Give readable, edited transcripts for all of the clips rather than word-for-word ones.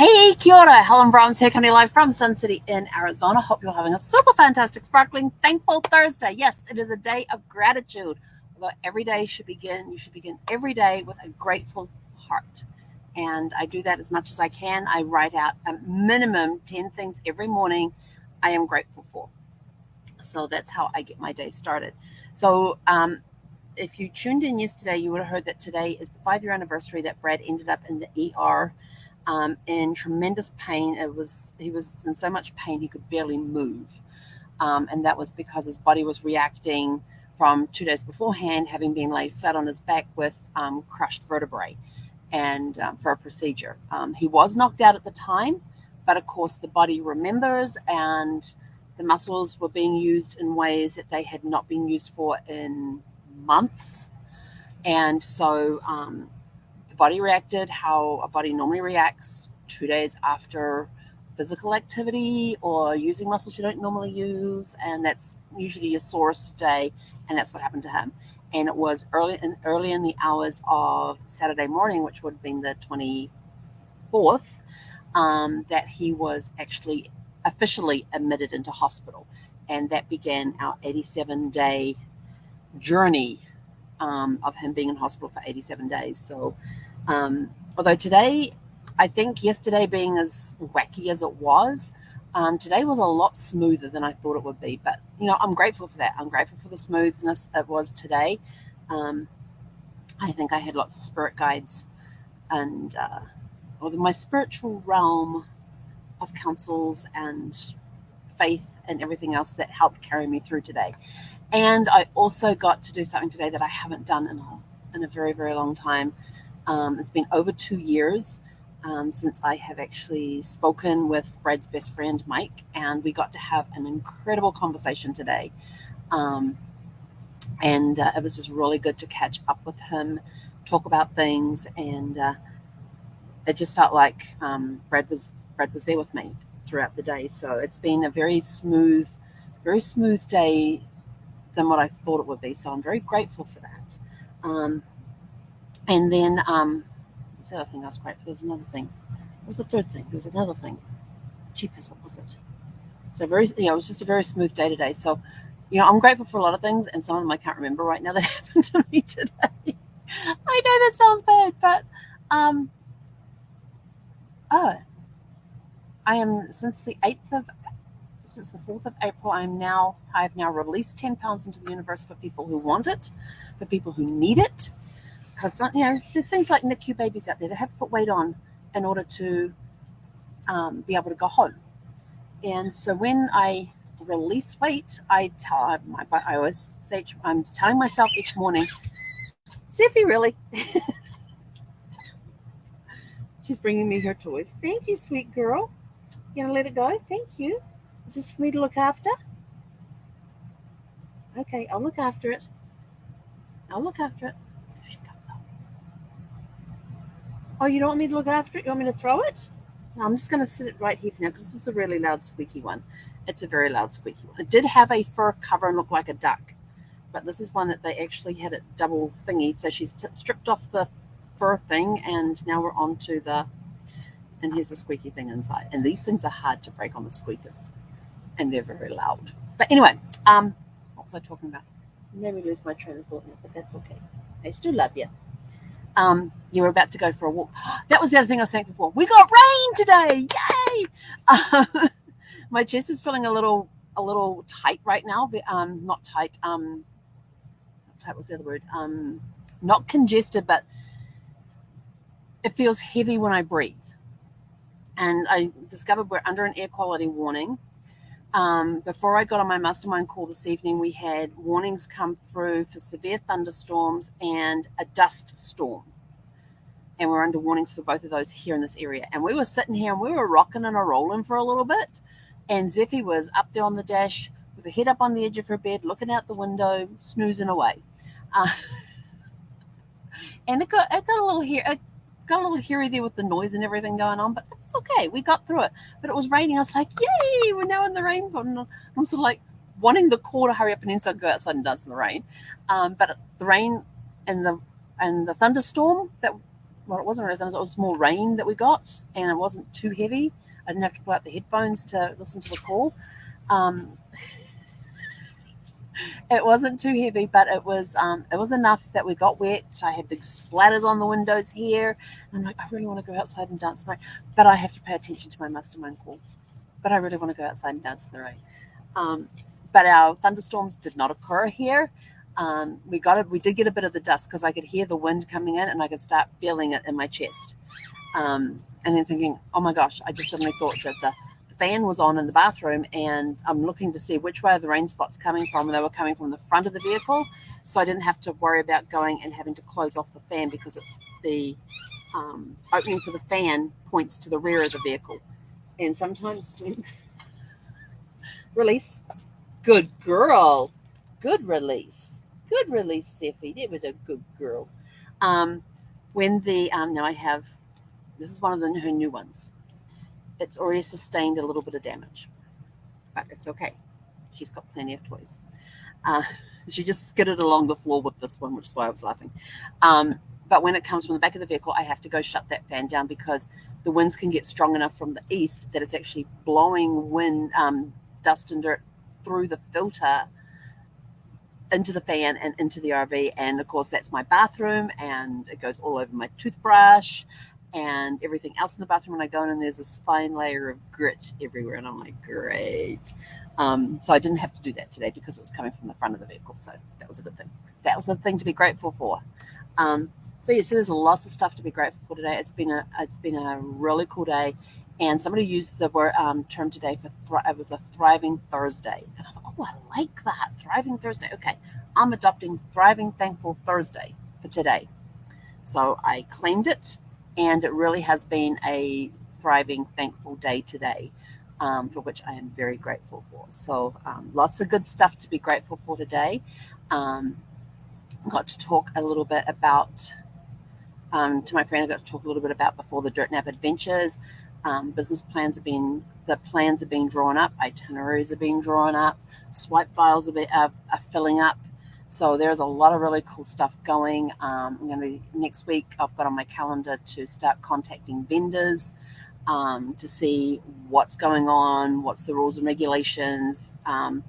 Hey, kia ora, Helen Brahms here, coming live from Sun City in Arizona. Hope you're having a super fantastic, sparkling, thankful Thursday. Yes, it is a day of gratitude. Although every day you should begin every day with a grateful heart. And I do that as much as I can. I write out a minimum 10 things every morning I am grateful for. So that's how I get my day started. So if you tuned in yesterday, you would have heard that today is the 5-year anniversary that Brad ended up in the ER. In tremendous pain. He was in so much pain he could barely move, and that was because his body was reacting from 2 days beforehand, having been laid flat on his back with crushed vertebrae, and for a procedure. He was knocked out at the time, but of course the body remembers, and the muscles were being used in ways that they had not been used for in months, and so the body reacted how a body normally reacts 2 days after physical activity or using muscles you don't normally use, and that's usually your sorest day, and that's what happened to him. And it was early in the hours of Saturday morning, which would have been the 24th, that he was actually officially admitted into hospital, and that began our 87-day journey of him being in hospital for 87 days. So although today, I think yesterday being as wacky as it was, today was a lot smoother than I thought it would be. But, I'm grateful for that. I'm grateful for the smoothness it was today. I think I had lots of spirit guides and my spiritual realm of counsels and faith and everything else that helped carry me through today. And I also got to do something today that I haven't done in a very, very long time. It's been over 2 years since I have actually spoken with Brad's best friend, Mike, and we got to have an incredible conversation today. And it was just really good to catch up with him, talk about things, and it just felt like Brad was there with me throughout the day. So it's been a very smooth day than what I thought it would be. So I'm very grateful for that. And then what's the other thing I was grateful for? There's another thing. What was the third thing? There was another thing. Jeepers, what was it? So it was just a very smooth day today. So, I'm grateful for a lot of things, and some of them I can't remember right now that happened to me today. I know that sounds bad, but I am since the 4th of April, I have now released 10 pounds into the universe for people who want it, for people who need it. Because, there's things like NICU babies out there that have to put weight on in order to be able to go home. And so when I release weight, I always say, I'm telling myself each morning, Ziffy, really? She's bringing me her toys. Thank you, sweet girl. You gonna let it go? Thank you. Is this for me to look after? Okay, I'll look after it. So she comes up. Oh, you don't want me to look after it? You want me to throw it? No, I'm just going to sit it right here for now because this is a really loud, squeaky one. It's a very loud, squeaky one. It did have a fur cover and looked like a duck, but this is one that they actually had it double thingy. So she's stripped off the fur thing, and now we're on to and here's the squeaky thing inside. And these things are hard to break on the squeakers, and they're very loud. But anyway, what was I talking about? You made me lose my train of thought now, but that's okay. I still love you. You were about to go for a walk. That was the other thing I was thankful for. We got rain today. Yay! My chest is feeling a little tight right now. But, not tight. Tight was the other word. Not congested, but it feels heavy when I breathe. And I discovered we're under an air quality warning. Before I got on my mastermind call this evening, we had warnings come through for severe thunderstorms and a dust storm. And we're under warnings for both of those here in this area. And we were sitting here and we were rocking and a rolling for a little bit. And Zeffy was up there on the dash with her head up on the edge of her bed, looking out the window, snoozing away. And it got a little hairy there with the noise and everything going on, but it's okay. We got through it. But it was raining. I was like, yay, we're now in the rain. I'm sort of like wanting the call to hurry up and then so go outside and dance in the rain. But the rain and the thunderstorm that well, it wasn't really thunderstorms, it was more rain that we got, and it wasn't too heavy. I didn't have to pull out the headphones to listen to the call. It wasn't too heavy, but it was enough that we got wet. I had big splatters on the windows here. I'm like, I really want to go outside and dance tonight, but I have to pay attention to my mastermind call. But I really want to go outside and dance in the rain. But our thunderstorms did not occur here. We did get a bit of the dust because I could hear the wind coming in and I could start feeling it in my chest. And then thinking, oh my gosh, I just suddenly thought that the fan was on in the bathroom, and I'm looking to see which way are the rain spots coming from, and they were coming from the front of the vehicle, so I didn't have to worry about going and having to close off the fan because the opening for the fan points to the rear of the vehicle. And sometimes release, good girl, good release, Seffi. That was a good girl. When the now I have, this is one of her new ones. It's already sustained a little bit of damage, but it's okay. She's got plenty of toys. She just skidded along the floor with this one, which is why I was laughing. But when it comes from the back of the vehicle, I have to go shut that fan down because the winds can get strong enough from the east that it's actually blowing wind, dust and dirt through the filter into the fan and into the RV. And of course, that's my bathroom, and it goes all over my toothbrush and everything else in the bathroom when I go in, and there's this fine layer of grit everywhere, and I'm like, great. So I didn't have to do that today because it was coming from the front of the vehicle, so that was a good thing. That was a thing to be grateful for. So there's lots of stuff to be grateful for today. It's been a really cool day, and somebody used the word term today for it was a thriving Thursday, and I thought, oh, I like that, thriving Thursday. Okay, I'm adopting thriving thankful Thursday for today. So I claimed it. And it really has been a thriving, thankful day today, for which I am very grateful for. So lots of good stuff to be grateful for today. Got to talk a little bit about, to my friend, I got to talk a little bit about before the Dirt Nap Adventures. Business plans the plans are being drawn up, itineraries are being drawn up, swipe files are filling up. So there's a lot of really cool stuff going. I'm going to be next week. I've got on my calendar to start contacting vendors to see what's going on, what's the rules and regulations for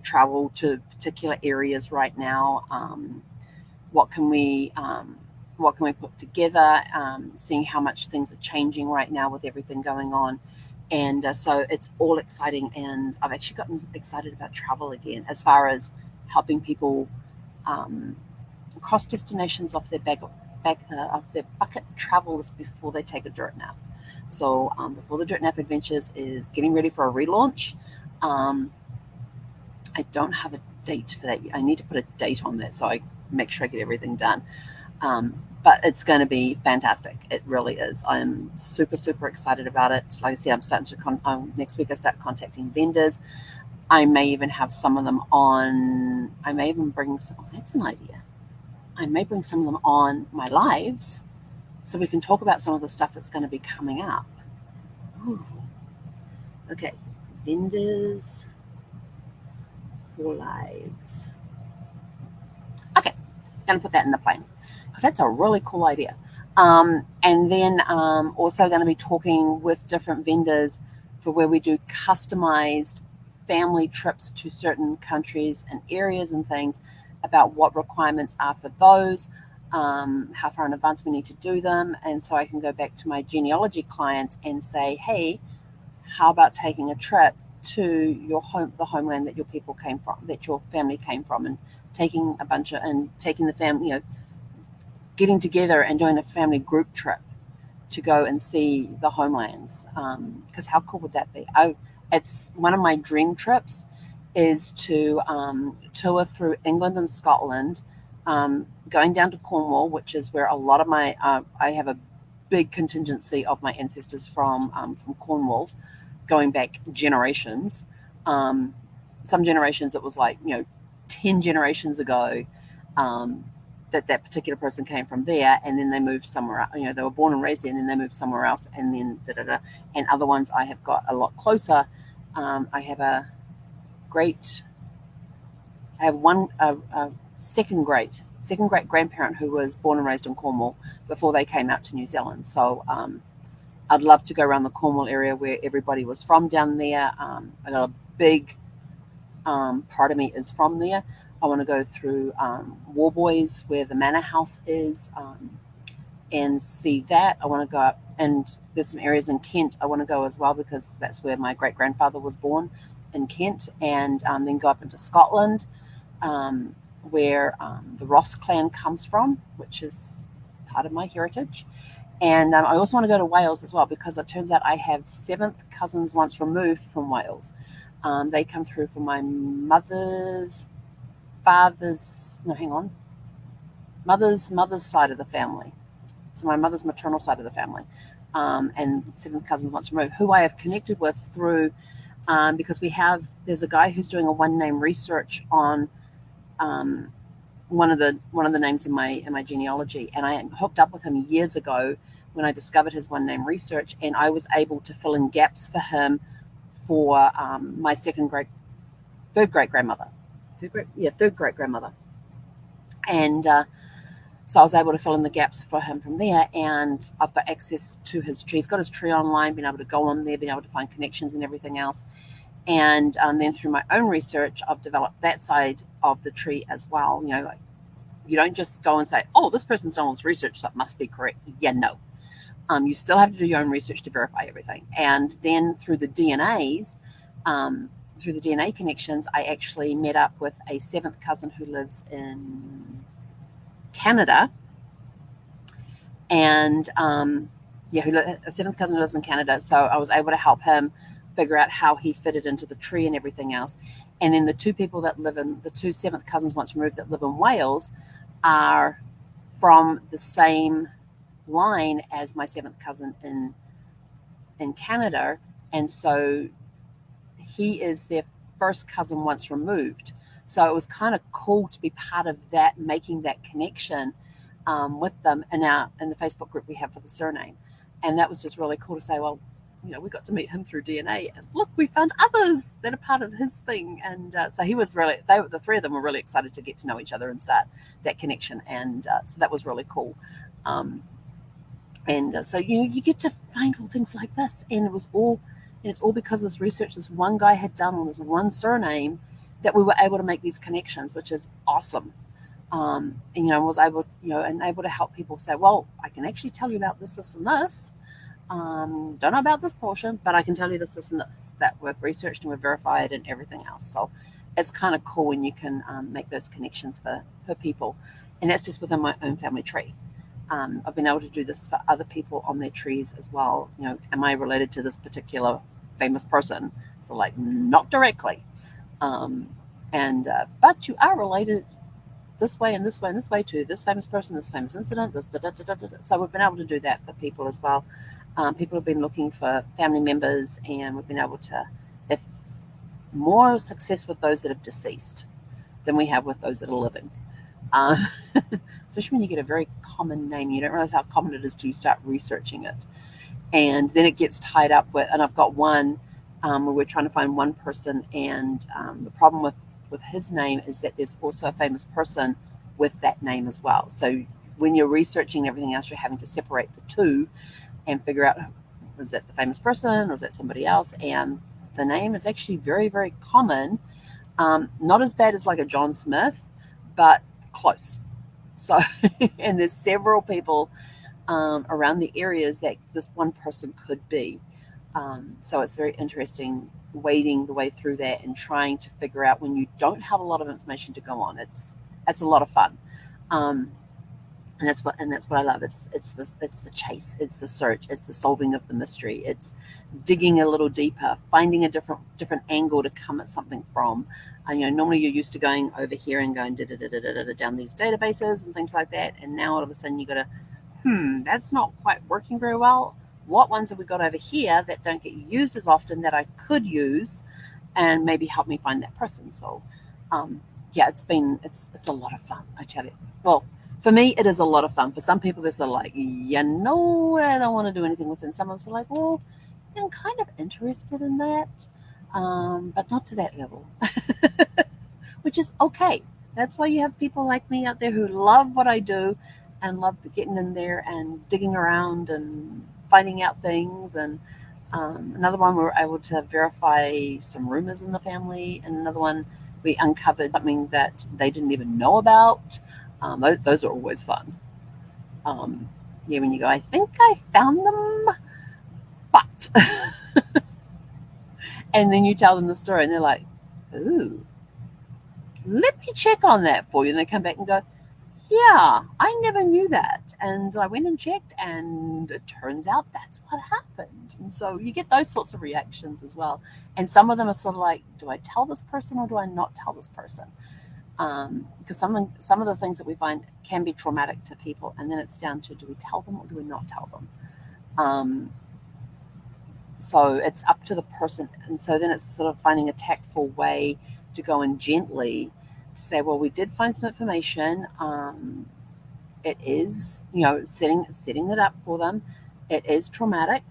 travel to particular areas right now. What can we put together? Seeing how much things are changing right now with everything going on. And so it's all exciting, and I've actually gotten excited about travel again as far as helping people cross destinations off their bucket travel list before they take a dirt nap. So before the Dirt Nap Adventures is getting ready for a relaunch. I don't have a date for that yet. I need to put a date on that so I make sure I get everything done. But it's going to be fantastic. It really is. I'm super, super excited about it. Like I said, I'm starting to next week I start contacting vendors. I may even have some of them on. I may even bring some. Oh, that's an idea. I may bring some of them on my lives so we can talk about some of the stuff that's going to be coming up. Ooh. Okay, vendors for lives. Okay, going to put that in the plan because that's a really cool idea. And then also going to be talking with different vendors for where we do customized family trips to certain countries and areas and things, about what requirements are for those, how far in advance we need to do them. And so I can go back to my genealogy clients and say, hey, how about taking a trip to your home, the homeland that your people came from, that your family came from, and taking the family, getting together and doing a family group trip to go and see the homelands. Because how cool would that be? It's one of my dream trips is to tour through England and Scotland, going down to Cornwall, which is where a lot of my I have a big contingency of my ancestors from Cornwall, going back generations. Some generations it was like 10 generations ago that particular person came from there, and then they moved somewhere else. They were born and raised there, and then they moved somewhere else, and then and other ones I have got a lot closer. I have one second great second great grandparent who was born and raised in Cornwall before they came out to New Zealand. So I'd love to go around the Cornwall area where everybody was from down there. I got a big part of me is from there. I want to go through Warboys where the manor house is and see that. I want to go up, and there's some areas in Kent I want to go as well because that's where my great grandfather was born, in Kent, and then go up into Scotland where the Ross clan comes from, which is part of my heritage. And I also want to go to Wales as well because it turns out I have seventh cousins once removed from Wales. They come through from my mother's side of the family. So my mother's maternal side of the family, and seventh cousins once removed, who I have connected with through because there's a guy who's doing a one name research on one of the names in my genealogy, and I hooked up with him years ago when I discovered his one name research, and I was able to fill in gaps for him for my third great grandmother, and so I was able to fill in the gaps for him from there, and I've got access to his tree. He's got his tree online, been able to go on there, been able to find connections and everything else. And then through my own research, I've developed that side of the tree as well. Like you don't just go and say, oh, this person's done all this research, so it must be correct. Yeah, no. You still have to do your own research to verify everything. And then through the DNAs, through the DNA connections, I actually met up with a seventh cousin who lives in Canada. And a seventh cousin who lives in Canada. So I was able to help him figure out how he fitted into the tree and everything else. And then the two seventh cousins once removed that live in Wales are from the same line as my seventh cousin in Canada. And so he is their first cousin once removed. So it was kind of cool to be part of that, making that connection with them in the Facebook group we have for the surname. And that was just really cool to say, well, we got to meet him through DNA, and look, we found others that are part of his thing. And so he was the three of them were really excited to get to know each other and start that connection. And so that was really cool. So you get to find all things like this, and it's all because of this research this one guy had done on this one surname that we were able to make these connections, which is awesome. And was able to help people say, well, I can actually tell you about this, and this. Don't know about this portion, but I can tell you this, and this that we've researched and we've verified and everything else. So it's kind of cool when you can make those connections for people, and that's just within my own family tree. I've been able to do this for other people on their trees as well. Am I related to this particular famous person? So not directly, but you are related this way and this way and this way to this famous person, this famous incident, this So we've been able to do that for people as well. People have been looking for family members, and we've been able to have more success with those that have deceased than we have with those that are living. Especially when you get a very common name, you don't realize how common it is to start researching it. And then it gets tied up with, and I've got one where we're trying to find one person, and the problem with his name is that there's also a famous person with that name as well. So when you're researching everything else, you're having to separate the two and figure out, was that the famous person or is that somebody else? And the name is actually very, very common. Not as bad as like a John Smith, but close. So, and there's several people around the areas that this one person could be. So it's very interesting wading the way through that and trying to figure out when you don't have a lot of information to go on. It's a lot of fun. And that's what I love. It's the chase, it's the search, it's the solving of the mystery, it's digging a little deeper, finding a different angle to come at something from. Normally you're used to going over here and going down these databases and things like that, and now all of a sudden you got to, that's not quite working very well. What ones have we got over here that don't get used as often that I could use, and maybe help me find that person? So, it's a lot of fun, I tell you. Well, for me, it is a lot of fun. For some people, they're sort of like, I don't want to do anything with it. And some of us are like, well, I'm kind of interested in that, but not to that level, which is okay. That's why you have people like me out there who love what I do and love getting in there and digging around and finding out things. And another one, we were able to verify some rumors in the family. And another one, we uncovered something that they didn't even know about. Those are always fun. Yeah, when you go, I think I found them, but. And then you tell them the story and they're like, ooh, let me check on that for you. And they come back and go, yeah, I never knew that. And I went and checked, and it turns out that's what happened. And so you get those sorts of reactions as well. And some of them are sort of like, do I tell this person or do I not tell this person? Because some of the things that we find can be traumatic to people. And then it's down to, do we tell them or do we not tell them? So it's up to the person. And so then it's sort of finding a tactful way to go in gently to say, well, we did find some information. It is, setting it up for them. It is traumatic.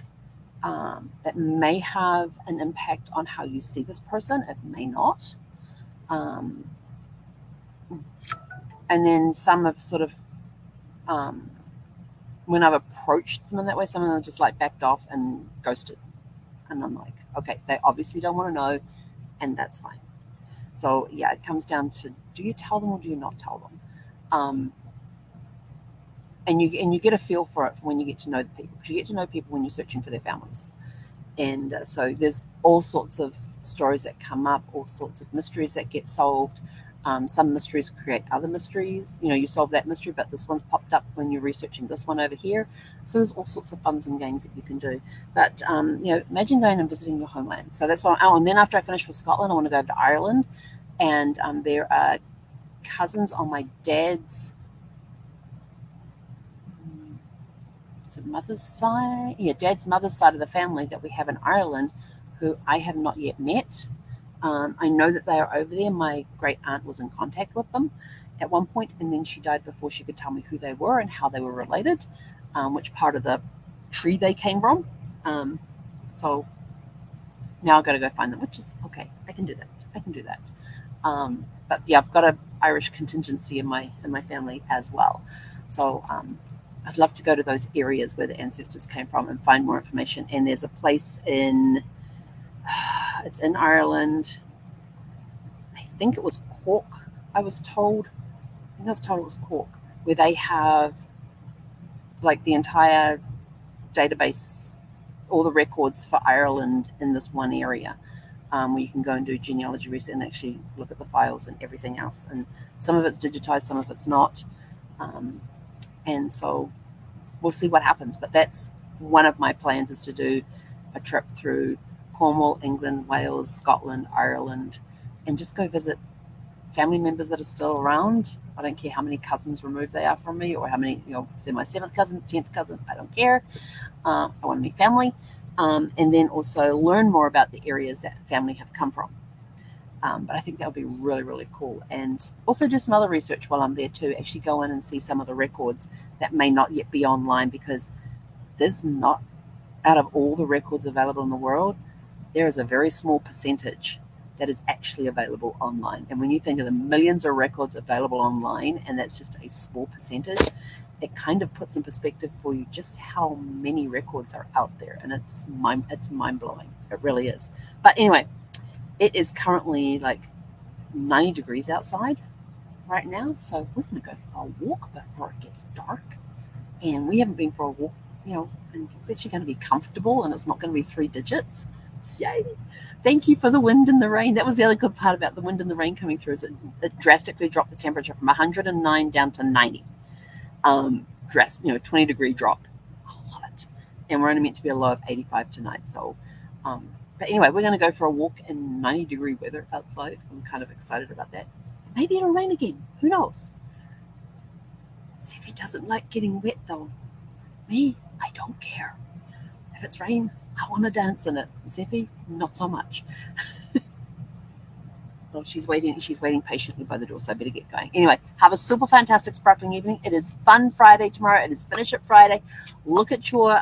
It may have an impact on how you see this person. It may not. And then some have sort of, when I've approached them in that way, some of them just like backed off and ghosted. And I'm like, okay, they obviously don't want to know, and that's fine. So yeah, it comes down to, do you tell them or do you not tell them? And you get a feel for it when you get to know the people, because you get to know people when you're searching for their families. And so there's all sorts of stories that come up, all sorts of mysteries that get solved. Some mysteries create other mysteries. You solve that mystery, but this one's popped up when you're researching this one over here. So there's all sorts of funs and games that you can do. But imagine going and visiting your homeland. So that's what. And then after I finish with Scotland, I want to go over to Ireland, and there are cousins on my dad's. Is it mother's side? Yeah, dad's mother's side of the family that we have in Ireland, who I have not yet met. I know that they are over there. My great aunt was in contact with them at one point, and then she died before she could tell me who they were and how they were related, which part of the tree they came from. So now I've got to go find them, which is okay. I can do that. But yeah, I've got an Irish contingency in my family as well. So I'd love to go to those areas where the ancestors came from and find more information. And there's a place it's in Ireland. I think it was Cork, I was told. it was Cork, where they have like the entire database, all the records for Ireland in this one area, where you can go and do genealogy research and actually look at the files and everything else. And some of it's digitized, some of it's not. And so we'll see what happens. But that's one of my plans, is to do a trip through Cornwall, England, Wales, Scotland, Ireland, and just go visit family members that are still around. I don't care how many cousins removed they are from me, or how many, if they're my 7th cousin, 10th cousin, I don't care. I want to meet family. And then also learn more about the areas that family have come from. But I think that would be really, really cool. And also do some other research while I'm there too. Actually go in and see some of the records that may not yet be online, because there's not, out of all the records available in the world, there is a very small percentage that is actually available online. And when you think of the millions of records available online, and that's just a small percentage, it kind of puts in perspective for you just how many records are out there. And it's mind-blowing. It really is. But anyway, it is currently like 90 degrees outside right now. So we're going to go for a walk before it gets dark. And we haven't been for a walk, and it's actually going to be comfortable, and it's not going to be 3 digits. Yay. Thank you for the wind and the rain. That was the other good part about the wind and the rain coming through, is it drastically dropped the temperature from 109 down to 90. 20-degree drop. I love it. And we're only meant to be a low of 85 tonight. So, but anyway, we're going to go for a walk in 90-degree weather outside. I'm kind of excited about that. Maybe it'll rain again. Who knows? See if he doesn't like getting wet, though. Me, I don't care. If it's rain, I want to dance in it. Zeffy, not so much. Well, she's waiting patiently by the door, so I better get going. Anyway, have a super fantastic sparkling evening. It is Fun Friday tomorrow. It is Finish It Friday. Look at your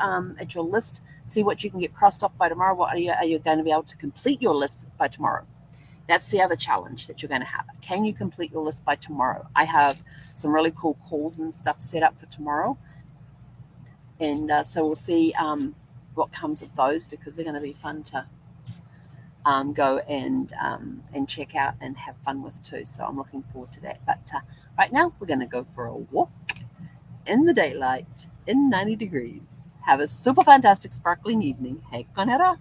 list. See what you can get crossed off by tomorrow. What are you going to be able to complete your list by tomorrow? That's the other challenge that you're going to have. Can you complete your list by tomorrow? I have some really cool calls and stuff set up for tomorrow. And so we'll see what comes of those, because they're going to be fun to go and check out and have fun with too. So I'm looking forward to that. But right now, we're going to go for a walk in the daylight in 90 degrees. Have a super fantastic sparkling evening. Hei konera.